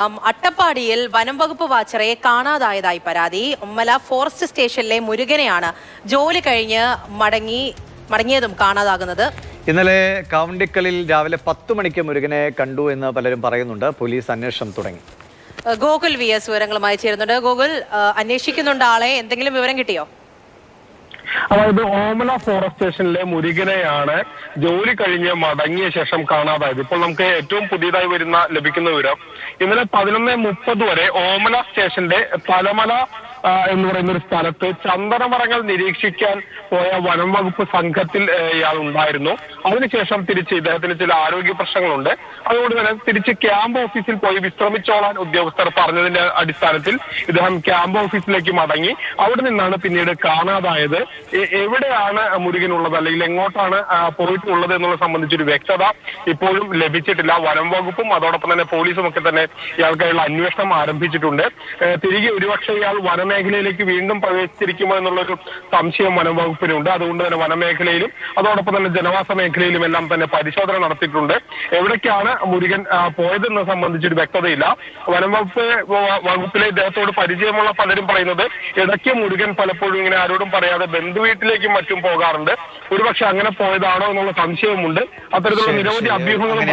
അട്ടപ്പാടിയിൽ വനം വകുപ്പ് വാച്ചറെ കാണാതായതായി പരാതി. ഉമ്മല ഫോറസ്റ്റ് സ്റ്റേഷനിലെ മുരുകനെയാണ് ജോലി കഴിഞ്ഞ് മടങ്ങിയതും കാണാതാകുന്നത്. ഇന്നലെ കാവണ്ടിക്കലിൽ രാവിലെ 10 മണിക്ക് മുരുകനെ കണ്ടു എന്ന് പലരും പറയുന്നുണ്ട്. പോലീസ് അന്വേഷണം തുടങ്ങി. ഗോകുൽ VS വിവരങ്ങളുമായി ചേരുന്നുണ്ട്. ഗോകുൽ, അന്വേഷിക്കുന്നുണ്ട് ആളെ, എന്തെങ്കിലും വിവരം കിട്ടിയോ? അതായത് ഓമല ഫോറസ്റ്റ് സ്റ്റേഷനിലെ മുരുകനെയാണ് ജോലി കഴിഞ്ഞ് മടങ്ങിയ ശേഷം കാണാതായത്. ഇപ്പോൾ നമുക്ക് ഏറ്റവും പുതിയതായി ലഭിക്കുന്ന വിവരം, ഇന്നലെ 11:30 വരെ ഓമല സ്റ്റേഷന്റെ തലമല എന്ന് പറയുന്ന ഒരു സ്ഥലത്ത് ചന്ദനമരങ്ങൾ നിരീക്ഷിക്കാൻ പോയ വനം വകുപ്പ് സംഘത്തിൽ ഇയാൾ ഉണ്ടായിരുന്നു. അതിനുശേഷം തിരിച്ച് ഇദ്ദേഹത്തിന് ചില ആരോഗ്യ പ്രശ്നങ്ങളുണ്ട്. അതുകൊണ്ട് തന്നെ തിരിച്ച് ക്യാമ്പ് ഓഫീസിൽ പോയി വിശ്രമിച്ചോളാൻ ഉദ്യോഗസ്ഥർ പറഞ്ഞതിന്റെ അടിസ്ഥാനത്തിൽ ഇദ്ദേഹം ക്യാമ്പ് ഓഫീസിലേക്ക് മടങ്ങി. അവിടെ നിന്നാണ് പിന്നീട് കാണാതായത്. എവിടെയാണ് മുരുകൻ ഉള്ളത്, അല്ലെങ്കിൽ എങ്ങോട്ടാണ് പോയിട്ടുള്ളത് എന്നുള്ളത് സംബന്ധിച്ചൊരു വ്യക്തത ഇപ്പോഴും ലഭിച്ചിട്ടില്ല. വനം വകുപ്പും അതോടൊപ്പം തന്നെ പോലീസും ഒക്കെ തന്നെ ഇയാൾക്കായുള്ള അന്വേഷണം ആരംഭിച്ചിട്ടുണ്ട്. തിരികെ ഒരുപക്ഷെ ഇയാൾ വനമേഖലയിലേക്ക് വീണ്ടും പ്രവേശിച്ചിരിക്കുമോ എന്നുള്ളൊരു സംശയം വനം വകുപ്പിനുണ്ട്. അതുകൊണ്ട് തന്നെ വനമേഖലയിലും അതോടൊപ്പം തന്നെ ജനവാസ മേഖലയിലും എല്ലാം തന്നെ പരിശോധന നടത്തിയിട്ടുണ്ട്. എവിടേക്കാണ് മുരുകൻ പോയതെന്ന് സംബന്ധിച്ചൊരു വ്യക്തതയില്ല. വനം വകുപ്പിലെ ഇദ്ദേഹത്തോട് പരിചയമുള്ള പലരും പറയുന്നത് ഇടയ്ക്ക് മുരുകൻ പലപ്പോഴും ഇങ്ങനെ ആരോടും പറയാതെ ബന്ധുവീട്ടിലേക്കും മറ്റും പോകാറുണ്ട്. ഒരുപക്ഷെ അങ്ങനെ പോയതാണോ എന്നുള്ള സംശയമുണ്ട്. അത്തരത്തിലുള്ള നിരവധി അഭ്യൂഹങ്ങളും